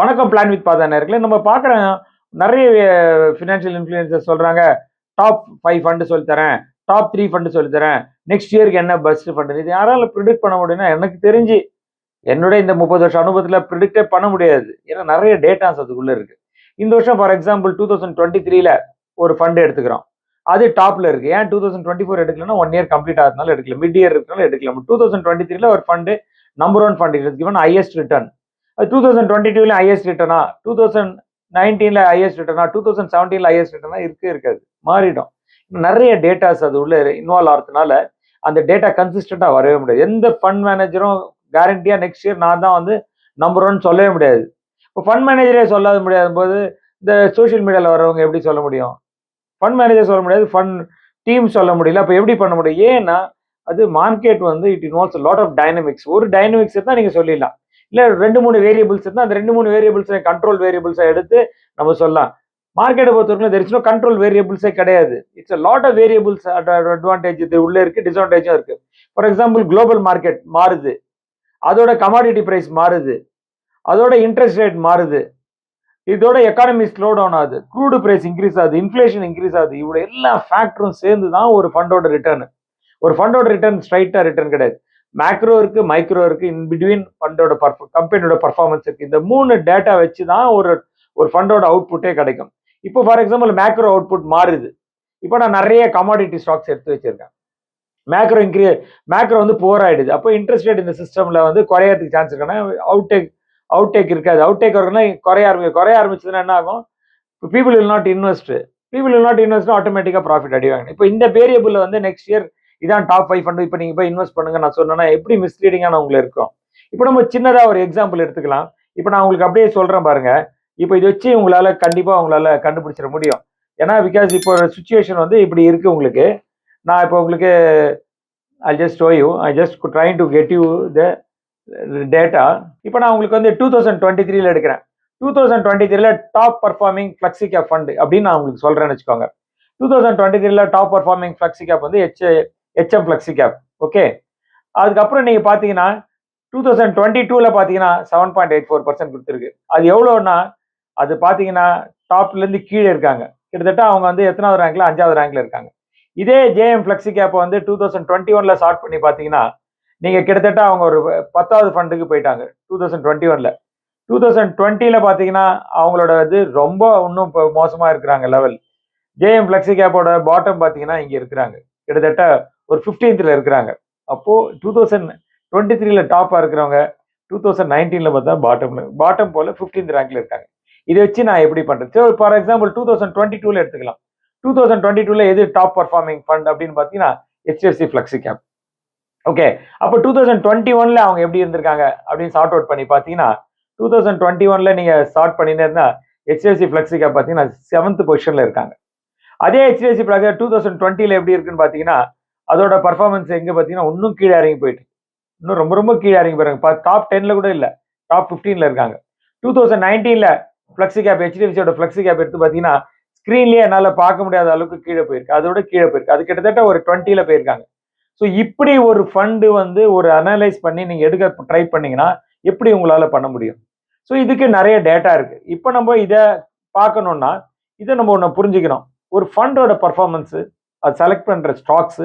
வணக்கம் plan with பாதா நேயர்களே. நம்ம பார்க்குற நெறைய ஃபினான்ஷியல் இன்ஃப்ளூயன்சர்ஸ் சொல்றாங்க, டாப் 5 ஃபண்ட் சொல்லி தரேன். டாப் 3 ஃபண்ட் சொல்லி தரேன். நெக்ஸ்ட் இயர்க்கு என்ன பெஸ்ட் ஃபண்ட். இது யாரால பிரெடிக்ட் பண்ண முடியும்னா, எனக்கு தெரிஞ்சு என்னுடைய இந்த 30 வருஷ அனுபவத்துல பிரெடிக்டே பண்ண முடியாது. ஏன்னா நெறைய டேட்டாஸ் அதுக்குள்ள இருக்கு. இந்த வருஷம் ஃபார் எக்ஸாம்பிள் 2023ல ஒரு ஃபண்ட் எடுத்துக்கிறோம். அது டாப்ல இருக்கு. ஏன் 2024 எடுக்கலன்னா 1 இயர் கம்ப்ளீட் ஆகுறதுனால எடுக்கல. மிட் இயர் இருக்கனால எடுக்கல. 2023ல ஒரு fund number 1 fund it is given highest return. அது 2022ல ஹையஸ்ட் ரிட்டர்னா, 2019ல ஹையஸ்ட் ரிட்டர்னா, 2017ல ஹையஸ்ட் ரிட்டர்னா இருக்காது. மாறிடும். நெறைய டேட்டாஸ் அது உள்ள இன்வால்வ் ஆகுறதுனால, அந்த டேட்டா கன்சிஸ்டன்ட்டா வரவே முடியாது. எந்த ஃபண்ட் மேனேஜரும் கேரண்டியா நெக்ஸ்ட் இயர் நான் தான் வந்து நம்பர் 1 சொல்லவே முடியாது. இப்போ ஃபண்ட் மேனேஜரே சொல்லாத முடியாத போது, இந்த சோசியல் மீடியால வரவங்க எப்படி சொல்ல முடியும்? ஃபண்ட் மேனேஜர் சொல்ல முடியாது. ஃபண்ட் டீம் சொல்ல முடியல. அப்ப எப்படி பண்ண முடியும்? ஏன்னா, அது மார்க்கெட் வந்து it involves lot of dynamics. ஒரு டைனமிக்ஸ் இருந்தா நீங்க சொல்லிடலாம். இல்ல 2, 3 வேரியபிள்ஸ் இருந்தா அந்த 2, 3 வேரியபிள்ஸ கண்ட்ரோல் வேரியபிள்ஸா எடுத்து நம்ம சொல்லலாம். மார்க்கெட்ட பொறுத்தவரைக்கும் தெர் இஸ் நோ கண்ட்ரோல் வேரியபிள்ஸே கிடையாது. It's a lot of variables advantage இது உள்ள இருக்கு, டிஸ்அட்வான்டேஜும் இருக்கு. ஃபார் எக்ஸாம்பிள் குளோபல் மார்க்கெட் மாறுது. அதோட கமாடிட்டி பிரைஸ் மாறுது. அதோட இன்ட்ரெஸ்ட் ரேட் மாறுது. இதோட எக்கானமி ஸ்லோ டவுன் ஆகுது. க்ரூட் பிரைஸ் இன்க்ரீஸ் ஆகுது. இன்ஃப்ளேஷன் இன்க்ரீஸ் ஆகுது. இவ்வளோ எல்லா ஃபேக்டரும் சேர்ந்து தான் ஒரு ஃபண்டோட ரிட்டர்ன். ஒரு ஃபண்டோட ரிட்டர்ன் ஸ்ட்ரைட்டா ரிட்டர்ன் கிடையாது. மேக்ரோ இருக்கு, மைக்ரோ இருக்கு, இன் பிட்வீன் ஃபண்டோட கம்பெனியோட பர்ஃபார்மன்ஸ் இருக்கு. இந்த 3 டேட்டா வச்சு தான் ஒரு ஒரு ஃபண்டோட அவுட்புட்டே கிடைக்கும். இப்போ ஃபார் எக்ஸாம்பிள் மேக்ரோ அவுட்புட் மாறுது. இப்போ நான் நிறைய கமாடிட்டி ஸ்டாக்ஸ் எடுத்து வச்சிருக்கேன். மேக்ரோ மேக்ரோ வந்து புவர் ஆயிடுது. அப்போ இன்ட்ரெஸ்ட் ரேட் இந்த சிஸ்டம்ல வந்து குறையறதுக்கு சான்ஸ் இருக்குன்னா அவுட்டேக் இருக்காது. அவுட்டேக் வரும்னா குறைய ஆரம்பிச்சதுன்னா என்ன ஆகும்? People will not invest. People will not invest ஆட்டோமேட்டிக்கா ப்ராஃபிட் அடிவாங்க. இப்போ இந்த வேரியபிள் வந்து நெக்ஸ்ட் இயர் இதான் டாப் 5 ஃபண்ட் இப்போ நீங்க போய் இன்வெஸ்ட் பண்ணுங்க நான் சொன்னேன்னா எப்படி மிஸ்லீடிங்கான உங்களுக்கு இருக்கும். இப்போ நம்ம சின்னதா ஒரு எக்ஸாம்பிள் எடுத்துக்கலாம். இப்போ நான் உங்களுக்கு அப்படியே சொல்றேன் பாருங்க. இப்போ இதை வச்சு உங்களால கண்டுபிடிச்சிட முடியும். ஏன்னா பிகாஸ் இப்போ சுச்சுவேஷன் வந்து இப்படி இருக்கு உங்களுக்கு. நான் இப்போ உங்களுக்கு I just show you I just trying to get you the data. இப்போ நான் உங்களுக்கு வந்து 2023ல எடுக்கிறேன். 2023ல top performing flexi cap fund அப்படின்னு நான் உங்களுக்கு சொல்றேன்னு வச்சுக்கோங்க. 2023ல டாப் பர்ஃபார்மிங் ஃபிளெக்ஸி கேப் வந்து ஹெச்எம் ஃபிளெக்ஸி கேப். ஓகே. அதுக்கப்புறம் நீங்க பாத்தீங்கன்னா 2022ல பாத்தீங்கன்னா 7.84% கொடுத்துருக்கு. அது எவ்வளோன்னா அது பாத்தீங்கன்னா டாப்ல இருந்து கீழே இருக்காங்க. கிட்டத்தட்ட அவங்க வந்து எத்தனாவது ரேங்க்ல 5வது ரேங்க்ல இருக்காங்க. இதே ஜேஎம் ஃபிளெக்ஸி கேப் வந்து 2021ல ஷார்ட் பண்ணி பாத்தீங்கன்னா நீங்க கிட்டத்தட்ட அவங்க ஒரு 10வது ஃபண்டுக்கு போயிட்டாங்க 2021ல. 2020ல பாத்தீங்கன்னா அவங்களோட இது ரொம்ப இன்னும் மோசமா இருக்கிறாங்க லெவல். ஜேஎம் ஃபிளெக்ஸி கேப்போட பாட்டம் பாத்தீங்கன்னா இங்க இருக்கிறாங்க. கிட்டத்தட்ட ஒரு 15th இருக்கிறாங்க. அப்போ 2023ல டாப்பா இருக்கிறவங்க 2019ல பார்த்தா பாட்டம் போல 15th ரேங்க்ல இருக்காங்க. இதை வச்சு நான் எப்படி பண்றது? சரி ஃபார் எக்ஸாம்பிள் 2022ல எடுத்துக்கலாம். 2022ல எது டாப் பர்ஃபார்மிங் ஃபண்ட் அப்படின்னு பாத்தீங்கன்னா ஹெச்டிஎஃப்சி ஃபிளெக்ஸி கேப். ஓகே. அப்போ 2021ல அவங்க எப்படி இருந்திருக்காங்க அப்படின்னு சார்ட் அவுட் பண்ணி பாத்தீங்கன்னா 2021ல நீங்க ஸ்டார்ட் பண்ணினே இருந்தா ஹெச்டிஎஃப்சி ஃபிளெக்ஸி கேப் பாத்தீங்கன்னா 7th பொசிஷன்ல இருக்காங்க. அதே ஹெச்டிஎஃப்சி பிளாக் 2020ல எப்படி இருக்குன்னு பாத்தீங்கன்னா அதோட பர்ஃபார்மன்ஸ் எங்க பாத்தீங்கன்னா இன்னும் கீழே இறங்கி போயிட்டு இன்னும் ரொம்ப ரொம்ப கீழே இறங்கி போறாங்க. டாப் 10ல கூட இல்ல, டாப் 15ல இருக்காங்க. 2019ல ஃபிளெக்ஸி கேப் ஹெச்டிஎஃப்சியோட ஃபிளெக்ஸி கேப் எடுத்து பாத்தீங்கன்னா ஸ்கிரீன்லயே என்னால பார்க்க முடியாத அளவுக்கு கீழே போயிருக்கு. அதோட கீழே போயிருக்கு. அது கிட்டத்தட்ட ஒரு 20ல போயிருக்காங்க. ஸோ இப்படி ஒரு ஃபண்டு வந்து ஒரு அனலைஸ் பண்ணி நீங்க எடுக்க ட்ரை பண்ணீங்கன்னா எப்படி உங்களால பண்ண முடியும்? ஸோ இதுக்கு நிறைய டேட்டா இருக்கு. இப்போ நம்ம இதை பார்க்கணும்னா இதை நம்ம ஒன்று புரிஞ்சுக்கணும். ஒரு ஃபண்டோட பர்ஃபார்மன்ஸ், அது செலக்ட் பண்ற ஸ்டாக்ஸ்,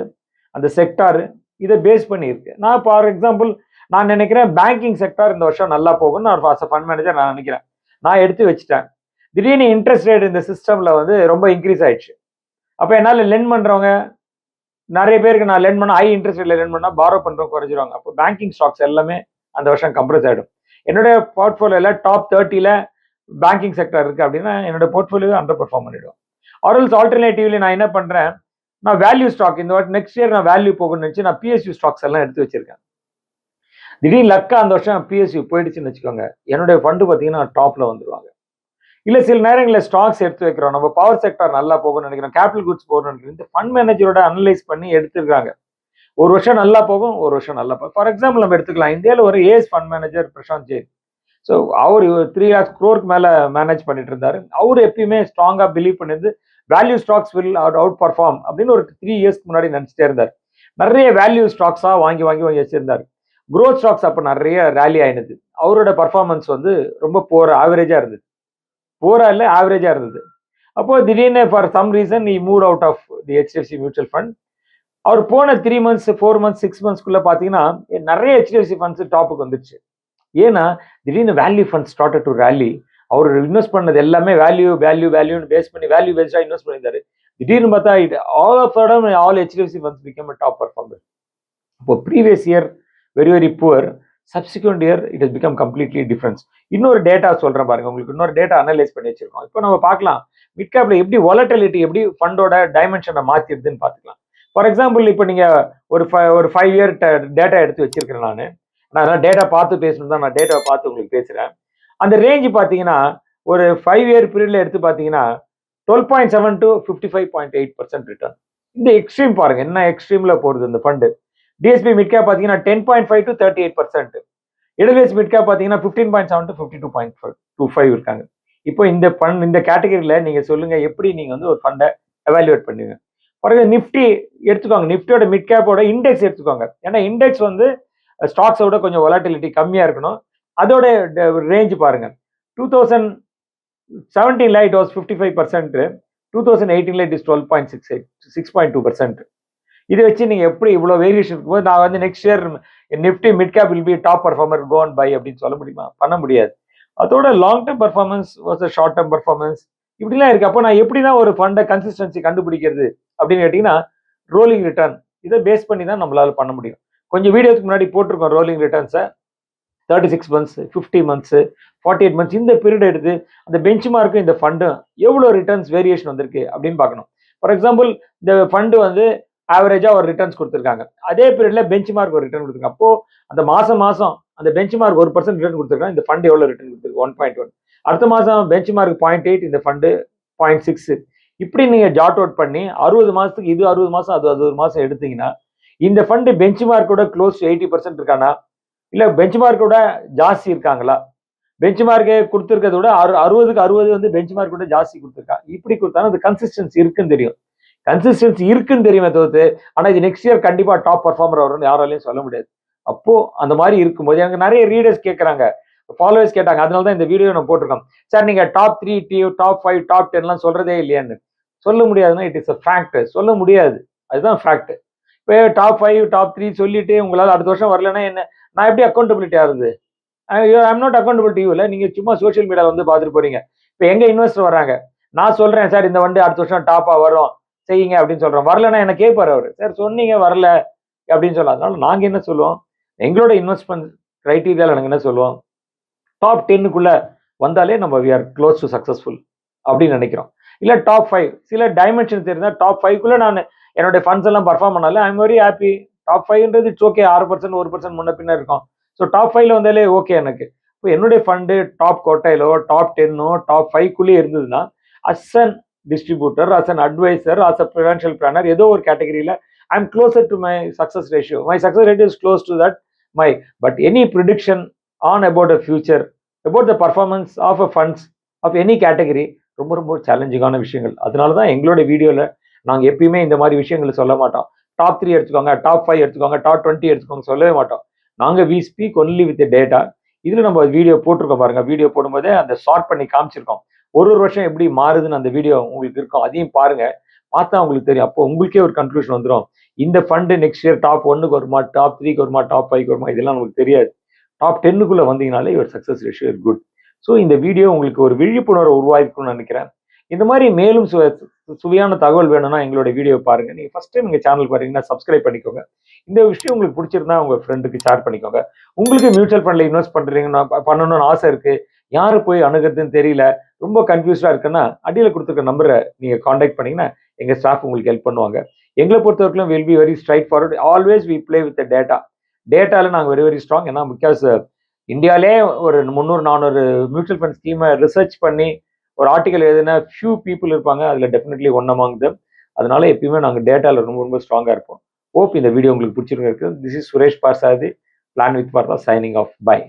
அந்த செக்டார் இதை பேஸ் பண்ணி இருக்கு. நான் ஃபார் எக்ஸாம்பிள் நான் நினைக்கிறேன் பேங்கிங் செக்டார் இந்த வருஷம் நல்லா போகும்னு நான் அஸ் அ ஃபண்ட் மேனேஜர் நான் நினைக்கிறேன். நான் எடுத்து வச்சுட்டேன். திடீர்னு இன்ட்ரெஸ்ட் ரேட் இந்த சிஸ்டம்ல வந்து ரொம்ப இன்க்ரீஸ் ஆயிடுச்சு. அப்போ என்னால் லென் பண்றவங்க நிறைய பேருக்கு நான் லென் பண்ண ஹை இன்ட்ரெஸ்ட் ரேட்ல லென் பண்ணா பாரோ பண்றவங்க குறைஞ்சிருவாங்க. அப்போ பேங்கிங் ஸ்டாக்ஸ் எல்லாமே அந்த வருஷம் கம்ப்ரஸ் ஆயிடும். என்னுடைய போர்ட்ஃபோலியோல டாப் 30ல பேங்கிங் செக்டர் இருக்கு அப்படின்னா என்னோட போர்ட்ஃபோலியோ அண்டர் பெர்ஃபார்ம் பண்ணிடும். ஆர்எல்ஸ் ஆல்டர்னேட்டிவ்லி நான் என்ன பண்றேன், நான் வேல்யூ ஸ்டாக் இந்த வாட்டி நெக்ஸ்ட் இயர் நான் வேல்யூ போகணும்னு நினைச்சு நான் பிஎஸ்யூ ஸ்டாக்ஸ் எல்லாம் எடுத்து வச்சிருக்கேன். திடீர்னு லக்கா அந்த வருஷம் பிஎஸ்யூ போயிடுச்சுன்னு வச்சுக்கோங்க, என்னுடைய ஃபண்டு பார்த்தீங்கன்னா டாப்ல வந்துருவாங்க. இல்ல சில நேரங்களில் ஸ்டாக்ஸ் எடுத்து வைக்கிறோம், நம்ம பவர் செக்டார் நல்லா போகும்னு நினைக்கிறோம், கேபிட்டல் குட்ஸ் போகணும்னு நினைக்கிறோம். ஃபண்ட் மேனேஜரோட அனலைஸ் பண்ணி எடுத்துருக்காங்க. ஒரு வருஷம் நல்லா போகும், ஒரு வருஷம் நல்லா போகும். ஃபார் எக்ஸாம்பிள் நம்ம எடுத்துக்கலாம், இந்தியாவில் ஒரு ace fund manager Prashant Jain. So அவர் 3 lakhs crore மேல மேனேஜ் பண்ணிட்டு இருந்தாரு. அவர் எப்பயுமே ஸ்ட்ராங்கா பிலீவ் பண்ணிருந்து value stocks will outperform அப்படின்னு ஒரு 3 years முன்னாடி நினைச்சிட்டே இருந்தார். நிறைய வேல்யூ ஸ்டாக்ஸா வாங்கி வச்சிருந்தாரு. growth ஸ்டாக்ஸ் அப்போ நிறைய ரேலி ஆயிடுது. அவரோட பர்ஃபார்மன்ஸ் வந்து ரொம்ப ஆவரேஜா இருந்தது. போரா இல்லை, ஆவரேஜா இருந்தது. அப்போ திடீர்னு for some reason he moved out of the HDFC mutual fund. அவர் போன 3 மந்த்ஸ் 4 மந்த்ஸ் 6 மந்த்ஸ்க்குள்ள பார்த்தீங்கன்னா நிறைய HDFC ஃபண்ட்ஸ் டாப்புக்கு வந்துருச்சு. ஏன்னா திடீர்னு value fund started to rally. அவர் இன்வெஸ்ட் பண்ணது எல்லாமே வேல்யூன்னு பேஸ் பண்ணி வேல்யூ பேஸ்டா இன்வெஸ்ட் பண்ணியிருந்தாரு. திடீர்னு பார்த்தா all HDFC funds become top performer. இப்போ previous year very poor, subsequent year it has become completely difference. இன்னொரு டேட்டா சொல்றேன் பாருங்க, உங்களுக்கு இன்னொரு டேட்டா அனலைஸ் பண்ணி வச்சிருக்கோம். இப்போ நம்ம பார்க்கலாம் மிட் கேப்ல எப்படி வாலட்டிலிட்டி எப்படி ஃபண்டோட டைமென்ஷனை மாத்திருதுன்னு பார்த்துக்கலாம். ஃபார் எக்ஸாம்பிள் இப்போ நீங்க ஒரு 5 இயர் டேட்டா எடுத்து வச்சிருக்கிறேன் நான் அதனால டேட்டா பார்த்து பேசணும் தான், நான் டேட்டாவை பார்த்து உங்களுக்கு பேசுறேன். அந்த ரேஞ்சு பார்த்தீங்கன்னா ஒரு 5 இயர் பீரியட்ல எடுத்து பார்த்தீங்கன்னா 12.7 to 55.8% ரிட்டர்ன். இந்த எக்ஸ்ட்ரீம் பாருங்க, என்ன எக்ஸ்ட்ரீம்ல போடுது இந்த ஃபண்டு. டிஎஸ்பி மிட் கேப் பார்த்தீங்கன்னா 10.5 to 38%. இடபிள்யூஎஸ் மிட் கேப் பார்த்தீங்கன்னா 15.7 to 52.25 இருக்காங்க. இப்போ இந்த கேட்டகரியில நீங்க சொல்லுங்க எப்படி நீங்க வந்து ஒரு ஃபண்டை எவாலுவேட் பண்ணுவீங்க. பாருங்க நிஃப்டி எடுத்துக்கோங்க, நிஃப்டியோட மிட் கேப்போட இண்டெக்ஸ் எடுத்துக்கோங்க. ஏன்னா இண்டெக்ஸ் வந்து ஸ்டாக்ஸோட கொஞ்சம் வாலட்டிலிட்டி கம்மியா இருக்கணும். அதோட ரேஞ்ச் பாருங்க, 2017 இட் வாஸ் 55%, 2018 இட் இஸ் 12.68 6.2%. இதை வச்சு நீங்க எப்படி இவ்வளவு வேரியேஷன் இருக்கும்போது நான் வந்து next year Nifty mid cap will be top performer go and buy அப்படின்னு சொல்ல முடியுமா? பண்ண முடியாது. அதோட long term performance was short term performance இப்படிலாம் இருக்கு. அப்போ நான் எப்படி தான் ஒரு ஃபண்டை கன்சிஸ்டன்சி கண்டுபிடிக்கிறது அப்படின்னு கேட்டீங்கன்னா ரோலிங் ரிட்டர்ன் இதை பேஸ் பண்ணி தான் நம்மளால பண்ண முடியும். கொஞ்சம் வீடியோக்கு முன்னாடி போட்டிருக்கோம் ரோலிங் ரிட்டர்ன்ஸை. 36 மந்த்ஸ் 50 மந்த்ஸ் 48 மந்த்ஸ் இந்த பீரியட் எடுத்து அந்த பெஞ்ச் மார்க்கும் இந்த ஃபண்டும் எவ்வளோ ரிட்டர்ன்ஸ் வேரியேஷன் வந்திருக்கு அப்படின்னு பார்க்கணும். ஃபார் எக்ஸாம்பிள் இந்த ஃபண்டு வந்து ஆவரேஜா ஒரு ரிட்டர்ன்ஸ் கொடுத்துருக்காங்க, அதே பீரியட்ல பெஞ்ச் மார்க் ஒரு ரிட்டர்ன் கொடுத்துருக்காங்க. அப்போ அந்த மாசம் அந்த பெஞ்ச் மார்க் 1% ரிட்டர்ன் கொடுத்துருக்காங்க, இந்த ஃபண்ட் எவ்வளவு ரிட்டர்ன் கொடுத்துருக்கு 1.1. அடுத்த மாசம் பெஞ்ச் மார்க் 0.8, இந்த ஃபண்டு 0.6. இப்படி நீங்க ஜாட் அவுட் பண்ணி 60 மாசத்துக்கு இது 60 மாசம் அது 60 மாசம் எடுத்தீங்கன்னா இந்த ஃபண்டு பெஞ்ச் மார்க்கோட க்ளோஸ் 80% இருக்கானா இல்ல பெஞ்ச் மார்க்கோட ஜாஸ்தி இருக்காங்களா? பெஞ்ச் மார்க்கே கொடுத்துருக்கிறத விட 60க்கு 60 வந்து பெஞ்ச் மார்க்கோட ஜாஸ்தி கொடுத்துருக்கா. இப்படி கொடுத்தாலும் அது கன்சிஸ்டன்சி இருக்குன்னு தெரியும். கன்சிஸ்டன்சி இருக்குன்னு தெரியுமே தவிர்த்து ஆனா இது நெக்ஸ்ட் இயர் கண்டிப்பா டாப் பர்ஃபார்மர் வரும்னு யாராலையும் சொல்ல முடியாது. அப்போ அந்த மாதிரி இருக்கும்போது எனக்கு நிறைய ரீடர்ஸ் கேட்கறாங்க, ஃபாலோவர்ஸ் கேட்டாங்க, அதனால தான் இந்த வீடியோ நம்ம போட்டிருக்கோம். சார் நீங்க டாப் 3 டாப் 5 டாப் 10 சொல்றதே இல்லையான்னு. சொல்ல முடியாதுன்னா இட் இஸ் அ ஃபேக்ட், சொல்ல முடியாது, அதுதான் ஃபேக்ட். இப்போ டாப் 5 டாப் 3 சொல்லிட்டு உங்களால் அடுத்த வருஷம் வரலன்னா என்ன, நான் எப்படி அக்கௌண்டபிலிட்டி ஆகுது? I'm not accountable to you. இல்லை நீங்க சும்மா சோஷியல் மீடியாவில் வந்து பார்த்துட்டு போறீங்க. இப்போ எங்க இன்வெஸ்டர் வராங்க, நான் சொல்றேன் சார் இந்த வண்டி அடுத்த வருஷம் டாப்பா வரும் செய்யுங்க அப்படின்னு சொல்றோம், வரலன்னா என்ன கேட்பாரு அவரு, சார் சொன்னீங்க வரல அப்படின்னு சொல்லலாம். அதனால நாங்க என்ன சொல்லுவோம், எங்களோட இன்வெஸ்ட்மெண்ட் கிரைட்டீரியால நாங்க என்ன சொல்லுவோம், டாப் 10க்குள்ள வந்தாலே நம்ம we are close to successful அப்படின்னு நினைக்கிறோம். இல்ல டாப் 5 சில டைமென்ஷன் தெரிஞ்சா டாப் 5க்குள்ள நான் என்னோட ஃபண்ட்ஸ் எல்லாம் பர்ஃபார்ம் பண்ணாலே I am very happy. Top 5ன்றது இட்ஸ் ஓகே, 6% 1% முன்ன பின்ன இருக்கும். ஸோ டாப் 5ல வந்தாலே ஓகே எனக்கு. இப்போ என்னுடைய ஃபண்டு டாப் கோட்டையிலோ டாப் 10ஓ டாப் 5க்குள்ளேயே இருந்ததுன்னா as an distributor, as an advisor, as a financial planner, ஏதோ ஒரு கேட்டகரியில I am closer to my success ratio. My success rate is close to that my. But any prediction on about a future, about the performance of a funds of any category ரொம்ப ரொம்ப சேலஞ்சிங்கான விஷயங்கள். அதனால தான் எங்களோட வீடியோவில் நாங்கள் எப்பயுமே இந்த மாதிரி விஷயங்களை சொல்ல மாட்டோம். டாப் 3 எடுத்துக்கோங்க, டாப் 5 எடுத்துக்கோங்க, டாப் 20 எடுத்துக்கோங்க சொல்லவே மாட்டோம். நாங்கள் we speak only with data. இதில் நம்ம வீடியோ போட்டிருக்கோம் பாருங்க, வீடியோ போடும்போதே அந்த ஷார்ட் பண்ணி காமிச்சிருக்கோம். ஒரு வருஷம் எப்படி மாறுதுன்னு அந்த வீடியோ உங்களுக்கு இருக்கும், அதையும் பாருங்க. பார்த்தா உங்களுக்கு தெரியும். அப்போ உங்களுக்கே ஒரு கன்க்ளூஷன் வந்துடும், இந்த ஃபண்டு நெக்ஸ்ட் இயர் டாப் 1க்கு வருமா, டாப் 3க்கு வருமா, டாப் 5க்கு வருமா, இதெல்லாம் உங்களுக்கு தெரியாது. டாப் 10க்குள்ள வந்தீங்கனாலே your success ratio is good. So இந்த வீடியோ உங்களுக்கு ஒரு விழிப்புணர்வு உருவாயிருக்கும்னு நினைக்கிறேன். இந்த மாதிரி மேலும் சுவையான தகவல் வேணும்னா எங்களோட வீடியோ பாருங்க. நீங்க ஃபர்ஸ்ட் டைம் எங்க சேனல் பாருங்கன்னா சப்ஸ்கிரைப் பண்ணிக்கோங்க. இந்த விஷயம் உங்களுக்கு பிடிச்சிருந்தா உங்க ஃப்ரெண்டுக்கு ஷேர் பண்ணிக்கோங்க. உங்களுக்கு மியூச்சுவல் ஃபண்ட்ல இன்வெஸ்ட் பண்ணணும்னு ஆசை இருக்கு, யாரு போய் அணுகிறதுன்னு தெரியல, ரொம்ப கன்ஃபியூஸ்டா இருக்குன்னா அடியில் கொடுத்துருக்க நம்பரை நீங்க காண்டாக்ட் பண்ணீங்கன்னா எங்க ஸ்டாஃப் உங்களுக்கு ஹெல்ப் பண்ணுவாங்க. எங்களை பொறுத்தவரைக்கும் will be very straight forward. Always we play with data. டேட்டால நாங்கள் வெரி வெரி ஸ்ட்ராங். ஏன்னா பிகாஸ் இந்தியாவிலே ஒரு 300-400 மியூச்சுவல் ஃபண்ட் ஸ்கீமை ரிசர்ச் பண்ணி ஒரு ஆர்டிகல் எழுதுனா ஃபியூ பீப்புள் இருப்பாங்க, அதில் டெஃபினெட்லி ஒன் அமாங் தெம். அதனால எப்பயுமே நாங்கள் டேட்டாவில் ரொம்ப ரொம்ப ஸ்ட்ராங்காக இருப்போம். ஹோப் இந்த வீடியோ உங்களுக்கு பிடிச்சிருக்கு. This is Suresh Parsathi, plan with Partha signing off. By.